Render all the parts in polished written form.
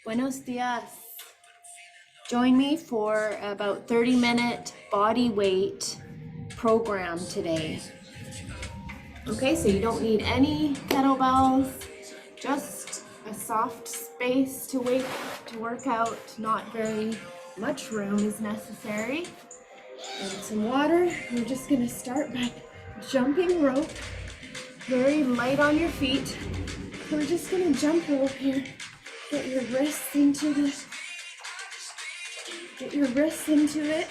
Buenos dias. Join me for about 30-minute body weight program today. Okay, so you don't need any kettlebells, just a soft space to work out. Not very much room is necessary. And some water. You're just gonna start by jumping rope, very light on your feet. So we're just gonna jump rope here. Get your wrists into it,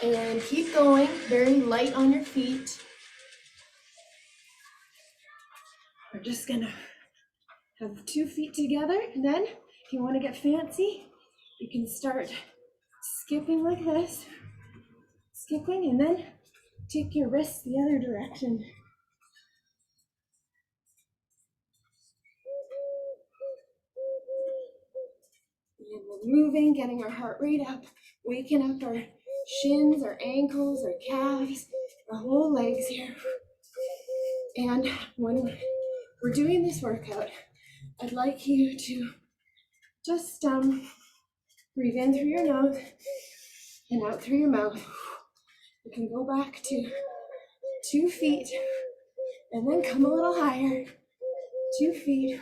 and keep going, very light on your feet. We're just gonna have 2 feet together, and then if you want to get fancy, you can start skipping like this, skipping, and then take your wrists the other direction. And we're moving, getting our heart rate up, waking up our shins, our ankles, our calves, our whole legs here. And when we're doing this workout, I'd like you to just breathe in through your nose and out through your mouth. You can go back to 2 feet and then come a little higher. 2 feet,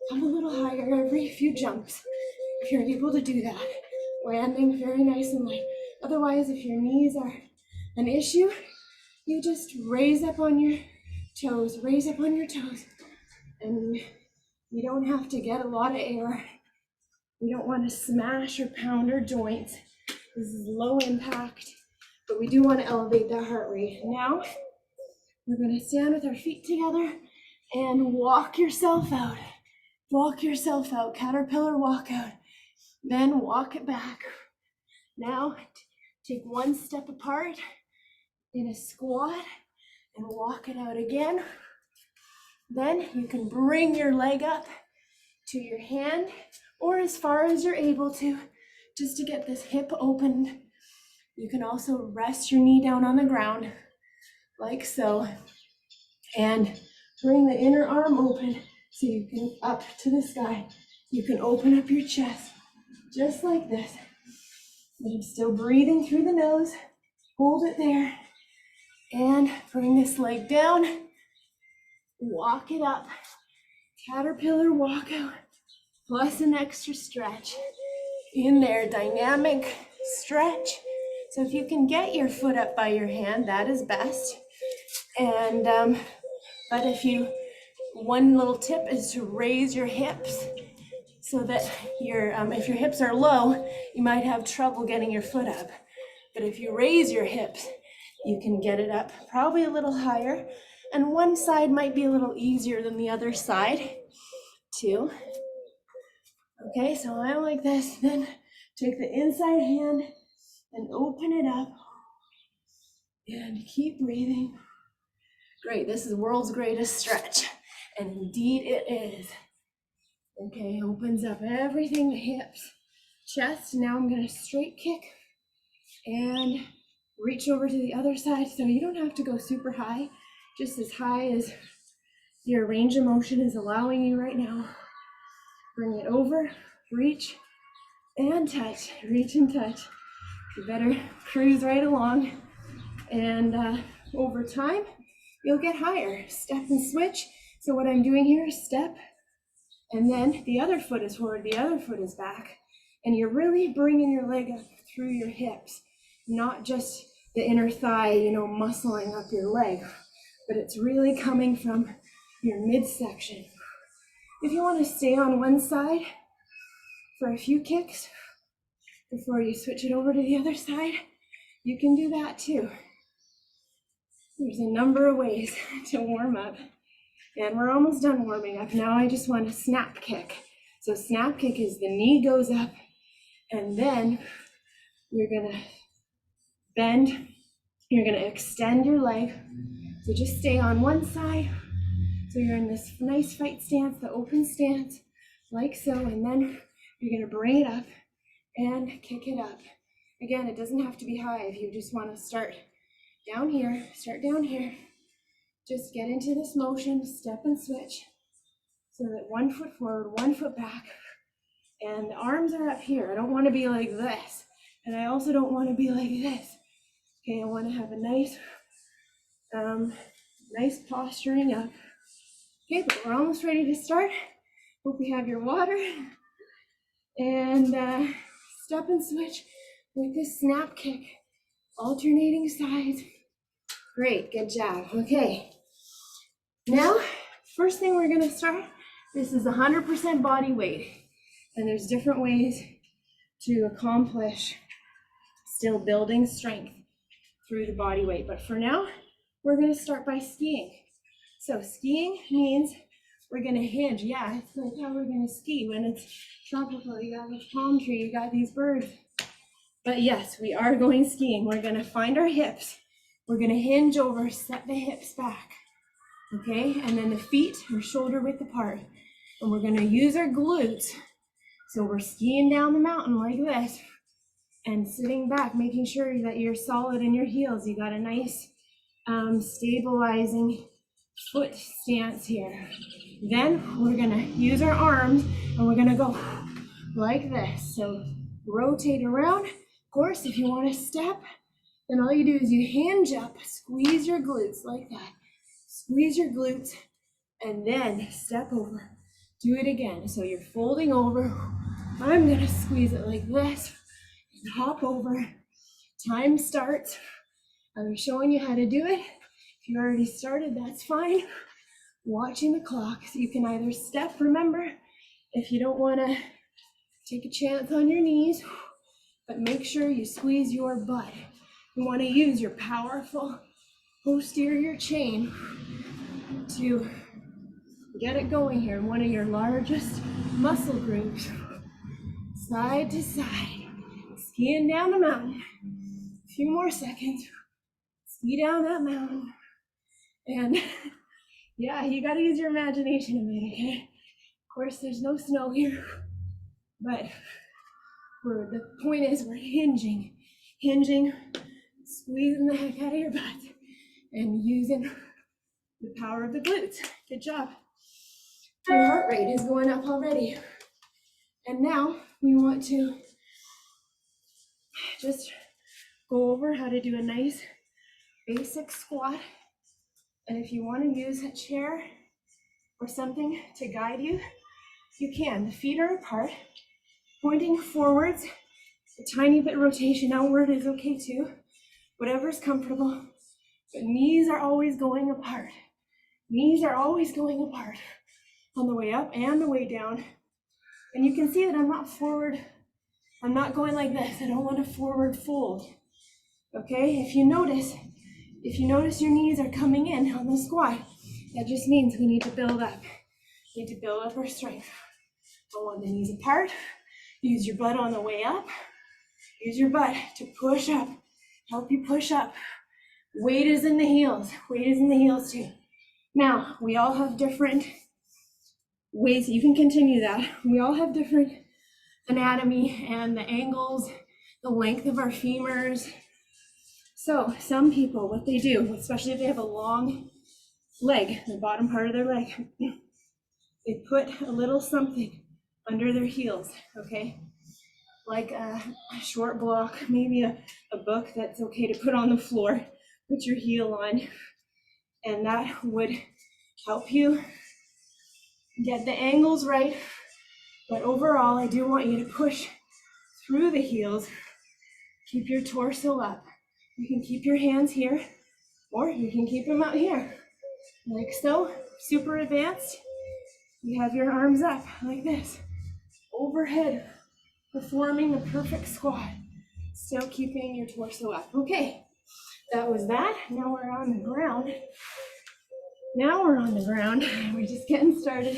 come a little higher every few jumps. If you're able to do that, landing very nice and light. Otherwise, if your knees are an issue, you just raise up on your toes, and you don't have to get a lot of air. We don't want to smash or pound our joints. This is low impact, but we do want to elevate that heart rate. Now, we're going to stand with our feet together and walk yourself out. Walk yourself out, caterpillar walk out. Then walk it back. Now, take 1 step apart in a squat and walk it out again. Then you can bring your leg up to your hand or as far as you're able to, just to get this hip opened. You can also rest your knee down on the ground, like so, and bring the inner arm open so you can up to the sky. You can open up your chest, just like this. And still breathing through the nose, hold it there, and bring this leg down, walk it up, caterpillar walk out, plus an extra stretch in there, dynamic stretch. So if you can get your foot up by your hand, that is best. And but one little tip is to raise your hips so that if your hips are low, you might have trouble getting your foot up. But if you raise your hips, you can get it up probably a little higher. And one side might be a little easier than the other side too. Okay, so I'm like this, then take the inside hand and open it up and keep breathing. Great, this is the world's greatest stretch, and indeed it is. Okay, opens up everything, the hips, chest. Now I'm gonna straight kick and reach over to the other side. So you don't have to go super high, just as high as your range of motion is allowing you right now. Bring it over, reach and touch, reach and touch. You better cruise right along, and over time, you'll get higher. Step and switch. So what I'm doing here is step, and then the other foot is forward, the other foot is back. And you're really bringing your leg up through your hips, not just the inner thigh, muscling up your leg, but it's really coming from your midsection. If you want to stay on one side for a few kicks before you switch it over to the other side, you can do that too. There's a number of ways to warm up. And we're almost done warming up. Now I just want a snap kick. So snap kick is the knee goes up, and then you're gonna bend, you're gonna extend your leg. So just stay on one side. So you're in this nice fight stance, the open stance, like so, and then you're gonna bring it up and kick it up. Again, it doesn't have to be high. If you just wanna start down here, just get into this motion, step and switch. So that 1 foot forward, 1 foot back, and the arms are up here. I don't want to be like this, and I also don't want to be like this. Okay, I want to have a nice, nice posturing up. Okay, but we're almost ready to start. Hope you have your water. And step and switch with this snap kick, alternating sides. Great, good job. Okay, now, first thing we're gonna start, this is 100% body weight. And there's different ways to accomplish still building strength through the body weight. But for now, we're gonna start by skiing. So skiing means we're gonna hinge. Yeah, it's like how we're gonna ski when it's tropical. You got this palm tree, you got these birds. But yes, we are going skiing. We're gonna find our hips. We're gonna hinge over, set the hips back. Okay, and then the feet are shoulder width apart. And we're gonna use our glutes. So we're skiing down the mountain like this and sitting back, making sure that you're solid in your heels. You got a nice stabilizing foot stance here. Then we're gonna use our arms and we're gonna go like this. So rotate around. Of course, if you wanna step, then all you do is you hinge up, squeeze your glutes like that. Squeeze your glutes and then step over. Do it again. So you're folding over. I'm gonna squeeze it like this and hop over. Time starts. I'm showing you how to do it. If you already started, that's fine. Watching the clock. So you can either step, remember, if you don't wanna take a chance on your knees, but make sure you squeeze your butt. You wanna use your powerful posterior chain to get it going here. One of your largest muscle groups. Side to side. Skiing down the mountain. A few more seconds. Ski down that mountain. And yeah, you gotta use your imagination a bit, okay? Of course, there's no snow here. But the point is we're hinging. Hinging, squeezing the heck out of your butt. And using the power of the glutes. Good job. Your heart rate is going up already. And now we want to just go over how to do a nice basic squat. And if you want to use a chair or something to guide you, you can. The feet are apart, pointing forwards. A tiny bit rotation outward is okay too. Whatever's comfortable. But knees are always going apart. Knees are always going apart on the way up and the way down. And you can see that I'm not forward. I'm not going like this. I don't want to forward fold. Okay, if you notice your knees are coming in on the squat, that just means we need to build up. We need to build up our strength. Don't want the knees apart. Use your butt on the way up. Use your butt to push up. Help you push up. Weight is in the heels. Weight is in the heels too. Now, we all have different ways. You can continue that. We all have different anatomy and the angles, the length of our femurs. So some people, what they do, especially if they have a long leg, the bottom part of their leg, they put a little something under their heels, okay? Like a short block, maybe a book that's okay to put on the floor, put your heel on, and that would help you get the angles right. But overall, I do want you to push through the heels. Keep your torso up. You can keep your hands here, or you can keep them out here, like so. Super advanced. You have your arms up like this, overhead, performing the perfect squat. Still keeping your torso up. Okay, that was that. Now we're on the ground. We're just getting started.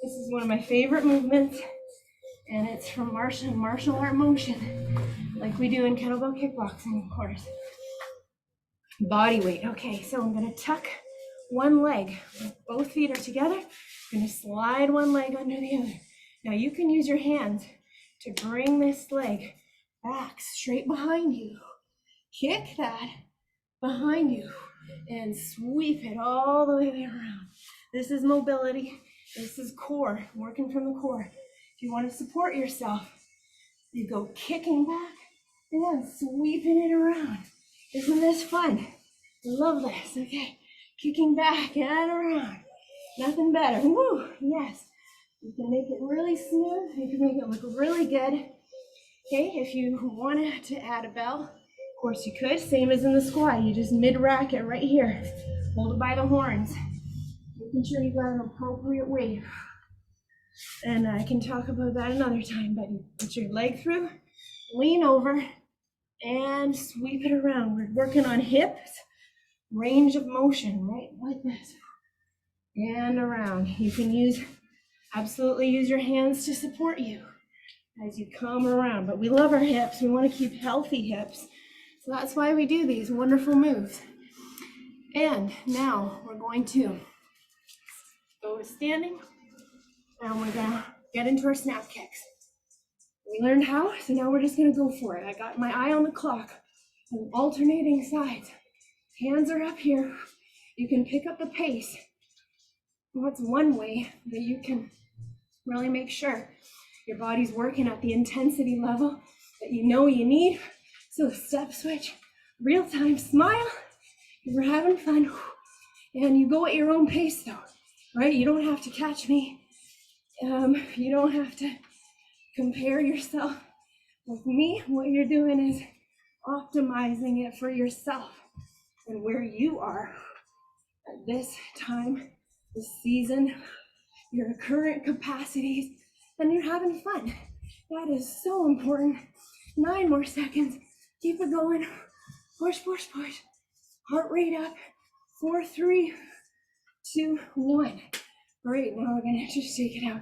This is one of my favorite movements, and it's from martial art motion, like we do in kettlebell kickboxing, of course. Body weight. Okay, so I'm gonna tuck one leg. Both feet are together. I'm gonna slide one leg under the other. Now you can use your hands to bring this leg back straight behind you. Kick that behind you and sweep it all the way around. This is mobility. This is core, working from the core. If you want to support yourself, you go kicking back and then sweeping it around. Isn't this fun? Love this, okay. Kicking back and around. Nothing better, woo, yes. You can make it really smooth, you can make it look really good. Okay, if you wanted to add a bell, of course you could, same as in the squat. You just mid-rack it right here. Hold it by the horns. Making sure you got an appropriate weight. And I can talk about that another time, but you put your leg through, lean over, and sweep it around. We're working on hips, range of motion, right? Like this. And around. You can absolutely use your hands to support you as you come around. But we love our hips. We want to keep healthy hips. So that's why we do these wonderful moves. And now we're going to go to standing, and we're gonna get into our snap kicks. We learned how, so now we're just gonna go for it. I got my eye on the clock. I'm alternating sides. Hands are up here. You can pick up the pace. That's one way that you can really make sure your body's working at the intensity level that you know you need. So step switch, real time, smile. We're having fun. And you go at your own pace though, right? You don't have to catch me. You don't have to compare yourself with me. What you're doing is optimizing it for yourself and where you are at this time, this season, your current capacities, and you're having fun. That is so important. 9 more seconds. Keep it going. Push, push, push. Heart rate up. 4, 3, 2, 1. Great, now we're gonna just take it out.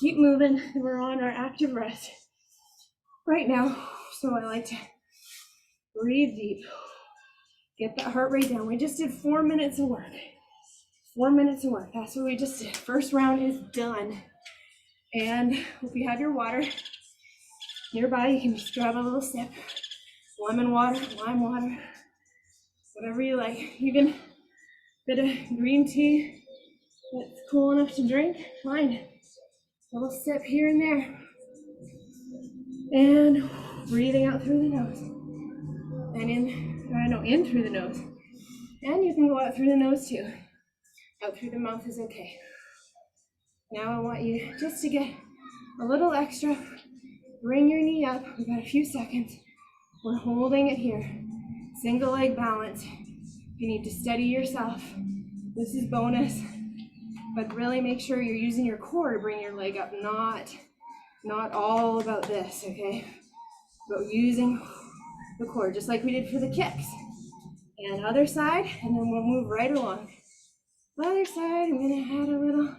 Keep moving, we're on our active rest right now. So I like to breathe deep. Get that heart rate down. We just did 4 minutes of work. 4 minutes of work, that's what we just did. First round is done. And if you have your water nearby, you can just grab a little sip. Lemon water, lime water, whatever you like. Even a bit of green tea that's cool enough to drink, fine. A little sip here and there. And breathing out through the nose. And in through the nose. And you can go out through the nose too. Out through the mouth is okay. Now I want you just to get a little extra. Bring your knee up. We've got a few seconds. We're holding it here. Single leg balance. You need to steady yourself. This is bonus. But really make sure you're using your core to bring your leg up, not all about this, okay? But using the core, just like we did for the kicks. And other side, and then we'll move right along. Other side, I'm gonna add a little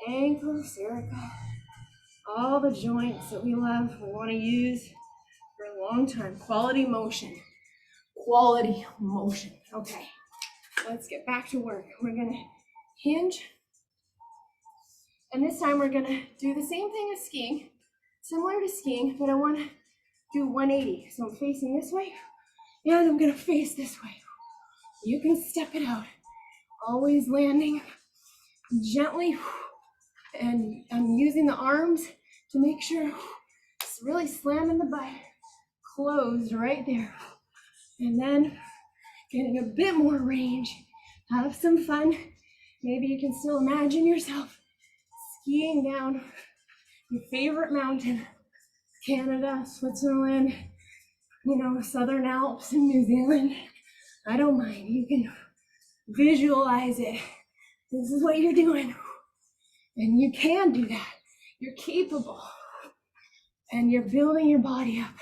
ankle circle. All the joints that we love, we wanna use for a long time. Quality motion. Quality motion. Okay, let's get back to work. We're gonna hinge. And this time we're gonna do the same thing as skiing, similar to skiing, but I wanna do 180. So I'm facing this way, and I'm gonna face this way. You can step it out, always landing gently, and I'm using the arms to make sure it's really slamming the butt, closed right there. And then getting a bit more range, have some fun. Maybe you can still imagine yourself skiing down your favorite mountain, Canada, Switzerland, Southern Alps in New Zealand. I don't mind, you can visualize it. This is what you're doing. And you can do that. You're capable. And you're building your body up,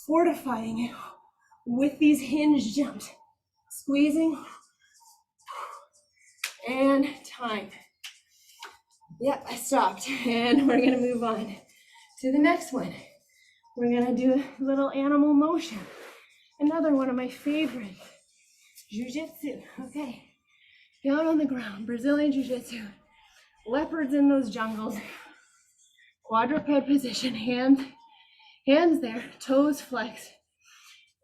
fortifying it with these hinge jumps. Squeezing, and time. Yep, I stopped, and we're gonna move on to the next one. We're gonna do a little animal motion. Another one of my favorites, jiu-jitsu. Okay, down on the ground, Brazilian jiu-jitsu. Leopards in those jungles. Quadruped position, hands there, toes flexed.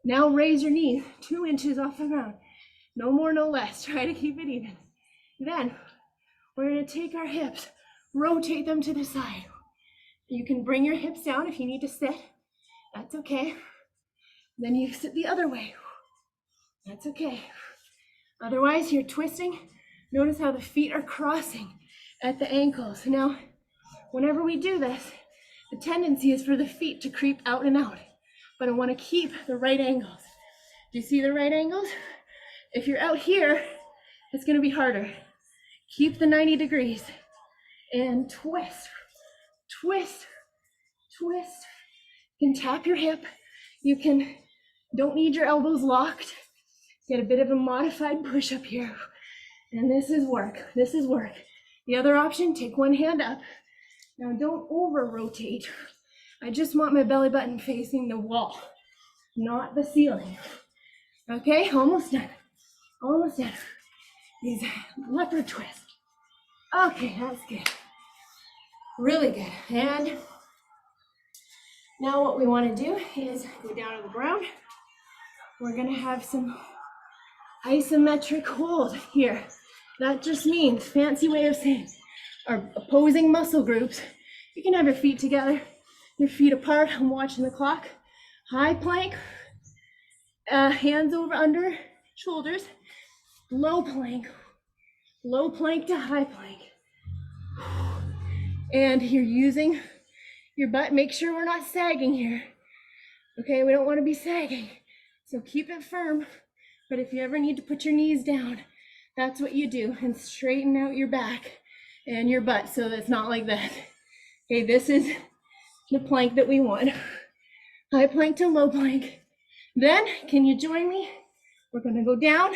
Now raise your knees 2 inches off the ground. No more, no less. Try to keep it even. Then We're gonna take our hips, rotate them to the side. You can bring your hips down if you need to sit. That's okay. Then you sit the other way. That's okay. Otherwise, you're twisting. Notice how the feet are crossing at the ankles. Now, whenever we do this, the tendency is for the feet to creep out and out, but I want to keep the right angles. Do you see the right angles? If you're out here, it's going to be harder. Keep the 90 degrees and twist, twist, twist. You can tap your hip. You don't need your elbows locked. Get a bit of a modified push up here. And this is work. This is work. The other option, take one hand up. Now don't over rotate. I just want my belly button facing the wall, not the ceiling. Okay, almost done. Almost done. These leopard twist. Okay, that's good. Really good. And now what we want to do is go down to the ground. We're gonna have some isometric hold here. That just means, fancy way of saying, our opposing muscle groups. You can have your feet together, your feet apart. I'm watching the clock. High plank, hands over under shoulders. Low plank to high plank. And you're using your butt. Make sure we're not sagging here. Okay, we don't want to be sagging. So keep it firm. But if you ever need to put your knees down, that's what you do, and straighten out your back and your butt so that it's not like that. Okay, this is the plank that we want. High plank to low plank. Then, can you join me? We're gonna go down,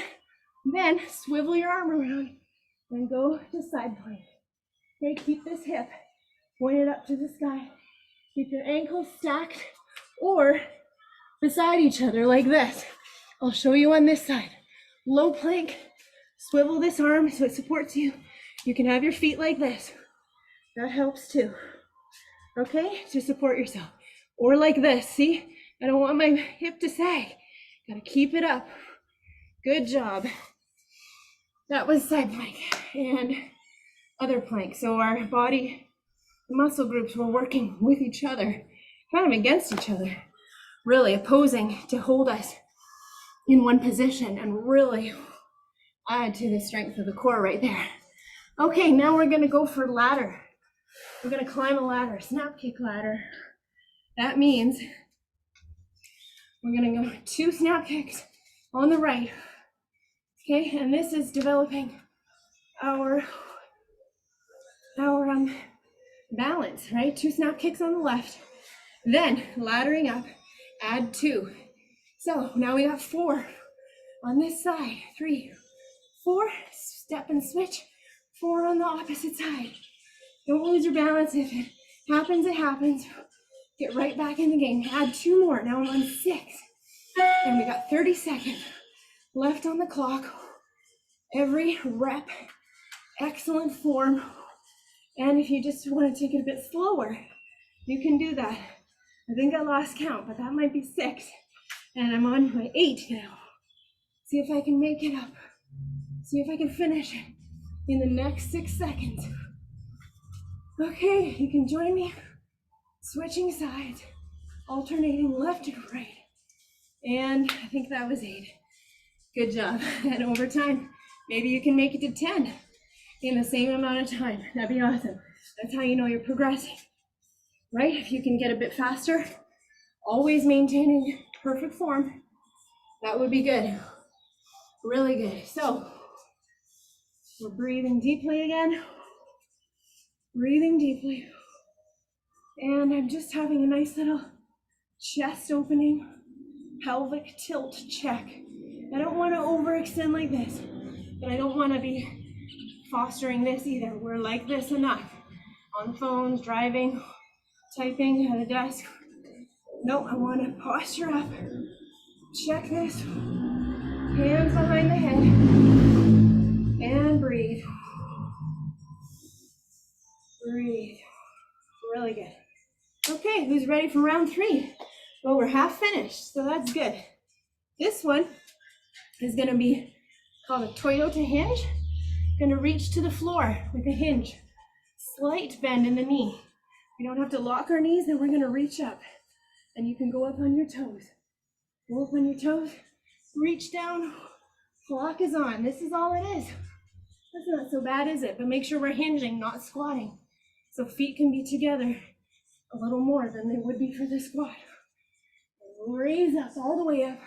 then swivel your arm around and go to side plank. Okay, keep this hip pointed up to the sky. Keep your ankles stacked or beside each other like this. I'll show you on this side. Low plank, swivel this arm so it supports you. You can have your feet like this. That helps too. Okay, to support yourself. Or like this, see? I don't want my hip to sag. Gotta keep it up. Good job. That was side plank and other plank. So our body muscle groups were working with each other, kind of against each other, really opposing to hold us in one position and really add to the strength of the core right there. Okay, now we're gonna go for ladder. We're gonna climb a ladder, snap kick ladder. That means we're gonna go 2 snap kicks on the right. Okay, and this is developing our balance, right? 2 snap kicks on the left, then laddering up, add 2. So now we got 4 on this side, 3, 4, step and switch, 4 on the opposite side. Don't lose your balance. If it happens, it happens. Get right back in the game. Add 2 more. Now I'm on 6. And we got 30 seconds left on the clock. Every rep, excellent form. And if you just want to take it a bit slower, you can do that. I think I lost count, but that might be 6. And I'm on my 8 now. See if I can make it up. See if I can finish it in the next 6 seconds. Okay, you can join me. Switching sides, alternating left and right. And I think that was 8. Good job. And over time, maybe you can make it to 10 in the same amount of time. That'd be awesome. That's how you know you're progressing, right? If you can get a bit faster, always maintaining perfect form, that would be good. Really good. So we're breathing deeply again. Breathing deeply. And I'm just having a nice little chest opening, pelvic tilt check. I don't want to overextend like this, but I don't want to be fostering this either. We're like this enough. On phones, driving, typing at a desk. No, I want to posture up. Check this. Hands behind the head. And breathe. Breathe. Really good. Okay, who's ready for round 3? Well, we're half finished, so that's good. This one is going to be called a Toyota hinge. Gonna reach to the floor with a hinge. Slight bend in the knee. We don't have to lock our knees, then we're gonna reach up. And you can go up on your toes. Go up on your toes, reach down, block is on. This is all it is. That's not so bad, is it? But make sure we're hinging, not squatting. So feet can be together a little more than they would be for the squat. Raise up, all the way up,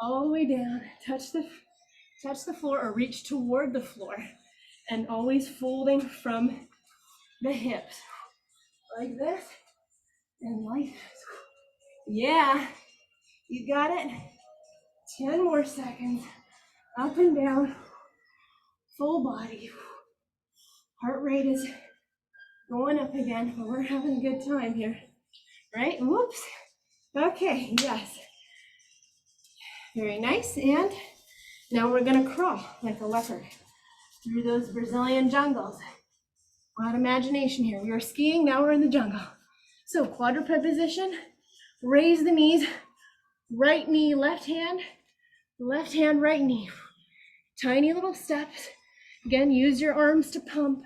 all the way down. Touch the floor or reach toward the floor. And always folding from the hips. Like this and like this. Yeah, you got it. 10 more seconds. Up and down, full body. Heart rate is going up again, but we're having a good time here, right? Whoops. Okay, yes. Very nice, and now we're gonna crawl like a leopard through those Brazilian jungles. A lot of imagination here. We were skiing, now we're in the jungle. So quadruped position, raise the knees, right knee, left hand, right knee. Tiny little steps. Again, use your arms to pump.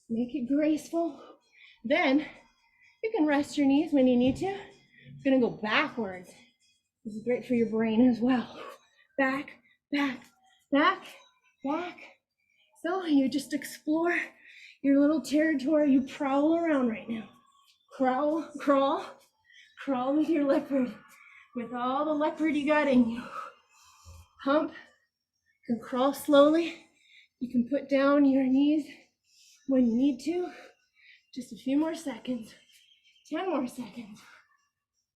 Make it graceful. Then you can rest your knees when you need to. It's gonna go backwards. This is great for your brain as well. Back, back, back, back. So you just explore your little territory. You prowl around right now. Crawl, crawl, crawl with your leopard. With all the leopard you got in you. Hump. You can crawl slowly. You can put down your knees when you need to. Just a few more seconds. 10 more seconds.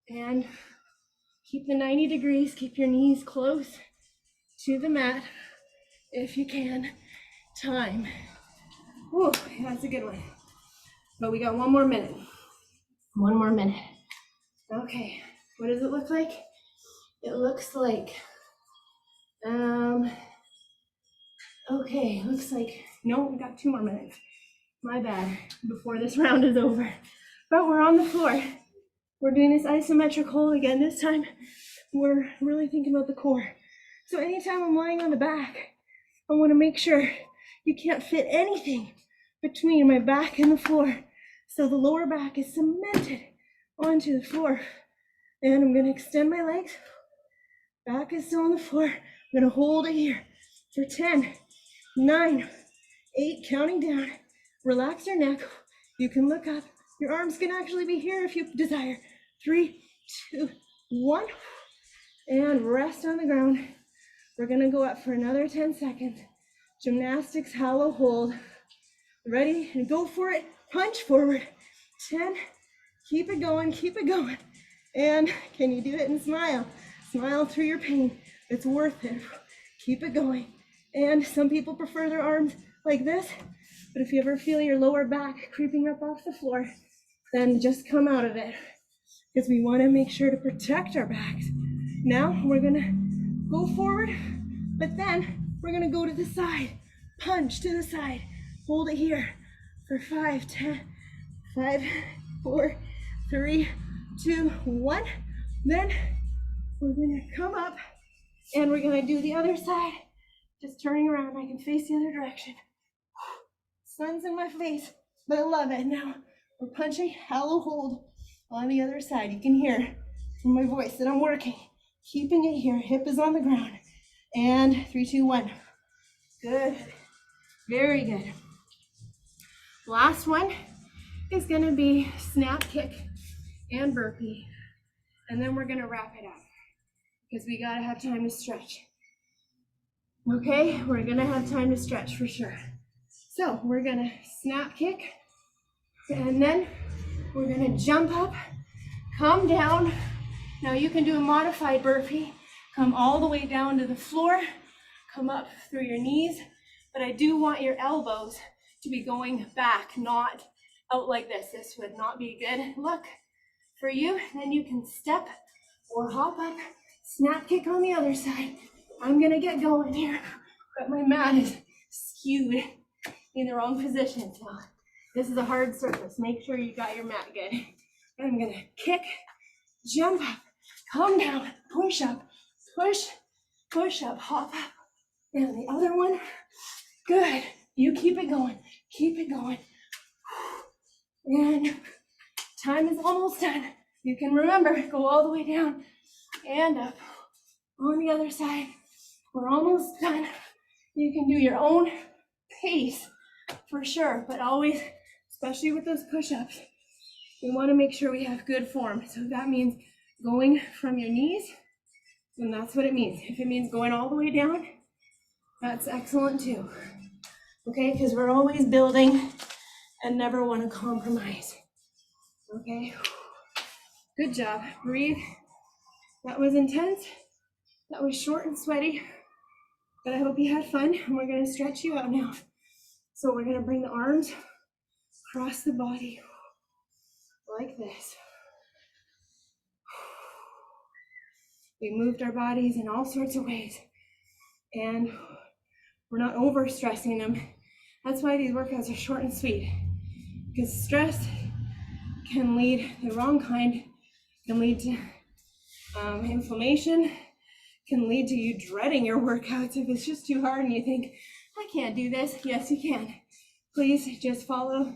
And keep the 90 degrees. Keep your knees close to the mat if you can. Time. Whew, that's a good one. But we got 1 more minute. 1 more minute. Okay, what does it look like? It looks like, okay, looks like, no, we got 2 more minutes. My bad, before this round is over. But we're on the floor. We're doing this isometric hold again. This time, we're really thinking about the core. So anytime I'm lying on the back, I want to make sure you can't fit anything between my back and the floor. So the lower back is cemented onto the floor. And I'm going to extend my legs. Back is still on the floor. I'm going to hold it here for 10, 9, 8, counting down. Relax your neck. You can look up. Your arms can actually be here if you desire. 3, 2, 1. And rest on the ground. We're going to go up for another 10 seconds. Gymnastics hollow hold. Ready? And go for it. Punch forward. 10. Keep it going. Keep it going. And can you do it and smile? Smile through your pain. It's worth it. Keep it going. And some people prefer their arms like this, but if you ever feel your lower back creeping up off the floor, then just come out of it, because we want to make sure to protect our backs. Now we're gonna go forward, but then we're gonna go to the side. Punch to the side. Hold it here for 5, 10, 5, 4, 3, 2, 1. Then we're gonna come up and we're gonna do the other side. Just turning around, I can face the other direction. Sun's in my face, but I love it. Now we're punching hollow hold on the other side. You can hear from my voice that I'm working. Keeping it here, hip is on the ground. And 3, 2, 1. Good, very good. Last one is gonna be snap kick and burpee. And then we're gonna wrap it up because we gotta have time to stretch. Okay, we're gonna have time to stretch for sure. So we're gonna snap kick, and then we're gonna jump up, come down. Now you can do a modified burpee. Come all the way down to the floor, come up through your knees, but I do want your elbows to be going back, not out like this. This would not be a good look for you. Then you can step or hop up, snap kick on the other side. I'm gonna get going here, but my mat is skewed in the wrong position. So this is a hard surface. Make sure you got your mat good. I'm gonna kick, jump up, come down, push up, push, push up, hop up. And the other one, good. You keep it going. Keep it going. And time is almost done. You can remember, go all the way down and up. On the other side, we're almost done. You can do your own pace for sure, but always, especially with those push-ups, we want to make sure we have good form. So that means going from your knees, then that's what it means. If it means going all the way down, that's excellent too. Okay, because we're always building and never want to compromise. Okay, good job. Breathe. That was intense. That was short and sweaty, but I hope you had fun. And we're going to stretch you out now. So we're going to bring the arms across the body like this. We moved our bodies in all sorts of ways, and we're not over stressing them. That's why these workouts are short and sweet, because stress can lead, the wrong kind, can lead to inflammation, can lead to you dreading your workouts if it's just too hard and you think, I can't do this. Yes, you can. Please just follow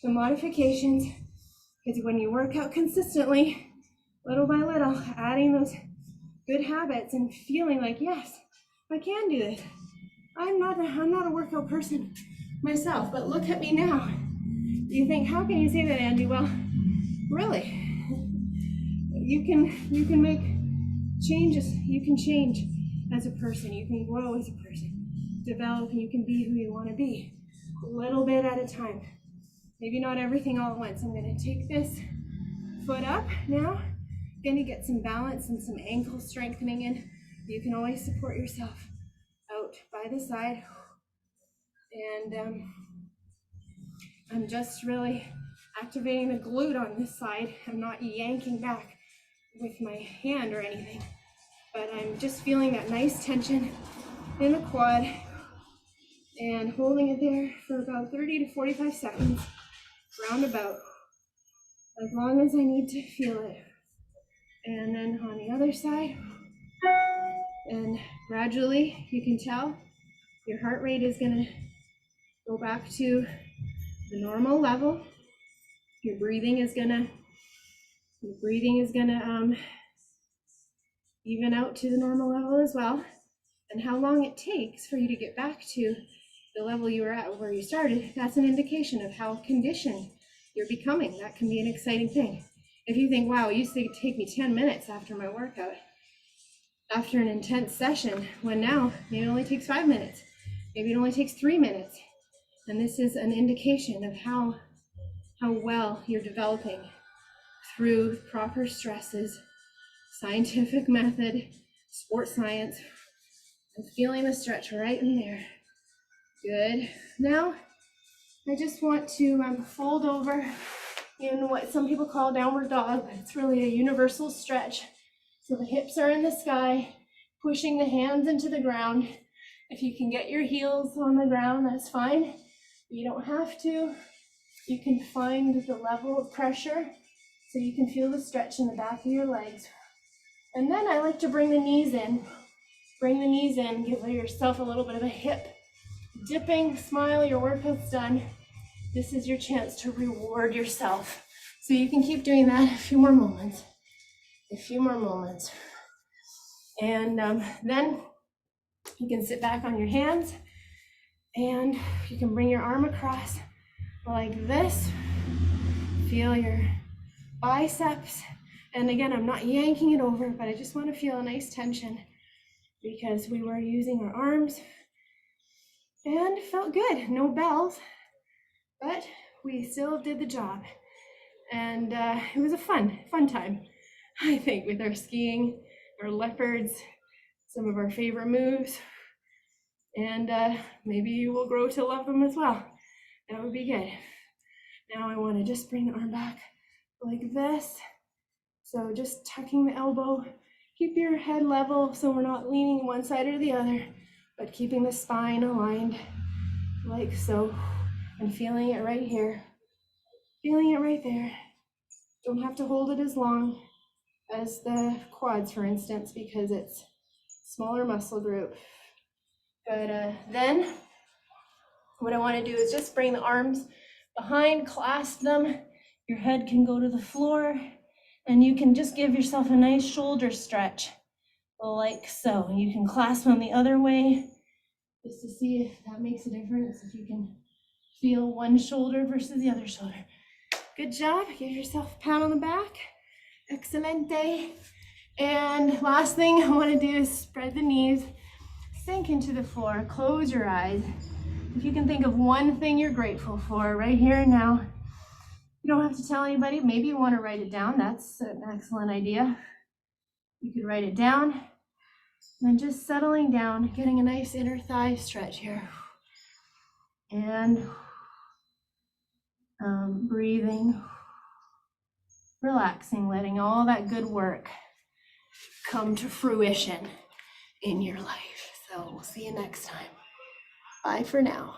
the modifications, because when you work out consistently, little by little, adding those good habits and feeling like, yes, I can do this. I'm not a workout person myself, but look at me now. You think, how can you say that, Angie? Well, really, you can make changes. You can change as a person. You can grow as a person, develop, and you can be who you want to be, a little bit at a time. Maybe not everything all at once. I'm going to take this foot up now. Going to get some balance and some ankle strengthening in. You can always support yourself out by the side. And I'm just really activating the glute on this side. I'm not yanking back with my hand or anything, but I'm just feeling that nice tension in the quad and holding it there for about 30 to 45 seconds, roundabout, as long as I need to feel it. And then on the other side, and gradually you can tell your heart rate is going to go back to the normal level. Your breathing is going to even out to the normal level as well. And how long it takes for you to get back to the level you were at where you started, that's an indication of how conditioned you're becoming. That can be an exciting thing. If you think, wow, it used to take me 10 minutes after my workout, after an intense session, when now maybe it only takes 5 minutes, maybe it only takes 3 minutes. And this is an indication of how well you're developing through proper stresses, scientific method, sports science, and feeling the stretch right in there. Good. Now, I just want to fold over in what some people call downward dog, but it's really a universal stretch. So the hips are in the sky, pushing the hands into the ground. If you can get your heels on the ground, that's fine. You don't have to. You can find the level of pressure so you can feel the stretch in the back of your legs. And then I like to bring the knees in. Bring the knees in, give yourself a little bit of a hip dipping, smile, your workout's done. This is your chance to reward yourself. So you can keep doing that a few more moments. And then you can sit back on your hands and you can bring your arm across like this. Feel your biceps. And again, I'm not yanking it over, but I just want to feel a nice tension because we were using our arms and it felt good. No bells, but we still did the job. And it was a fun time, I think, with our skiing, our leopards, some of our favorite moves. And maybe you will grow to love them as well. That would be good. Now I want to just bring the arm back like this. So just tucking the elbow, keep your head level so we're not leaning one side or the other, but keeping the spine aligned like so, and feeling it right here, feeling it right there. Don't have to hold it as long as the quads, for instance, because it's smaller muscle group. But then What I want to do is just bring the arms behind, clasp them. Your head can go to the floor, and you can just give yourself a nice shoulder stretch, like so. You can clasp them the other way, just to see if that makes a difference, if you can feel one shoulder versus the other shoulder. Good job. Give yourself a pat on the back. Excelente. And last thing I want to do is spread the knees, sink into the floor, close your eyes. If you can think of one thing you're grateful for right here and now, you don't have to tell anybody. Maybe you want to write it down. That's an excellent idea. You could write it down, and then just settling down, getting a nice inner thigh stretch here. And breathing, relaxing, letting all that good work come to fruition in your life. So we'll see you next time. Bye for now.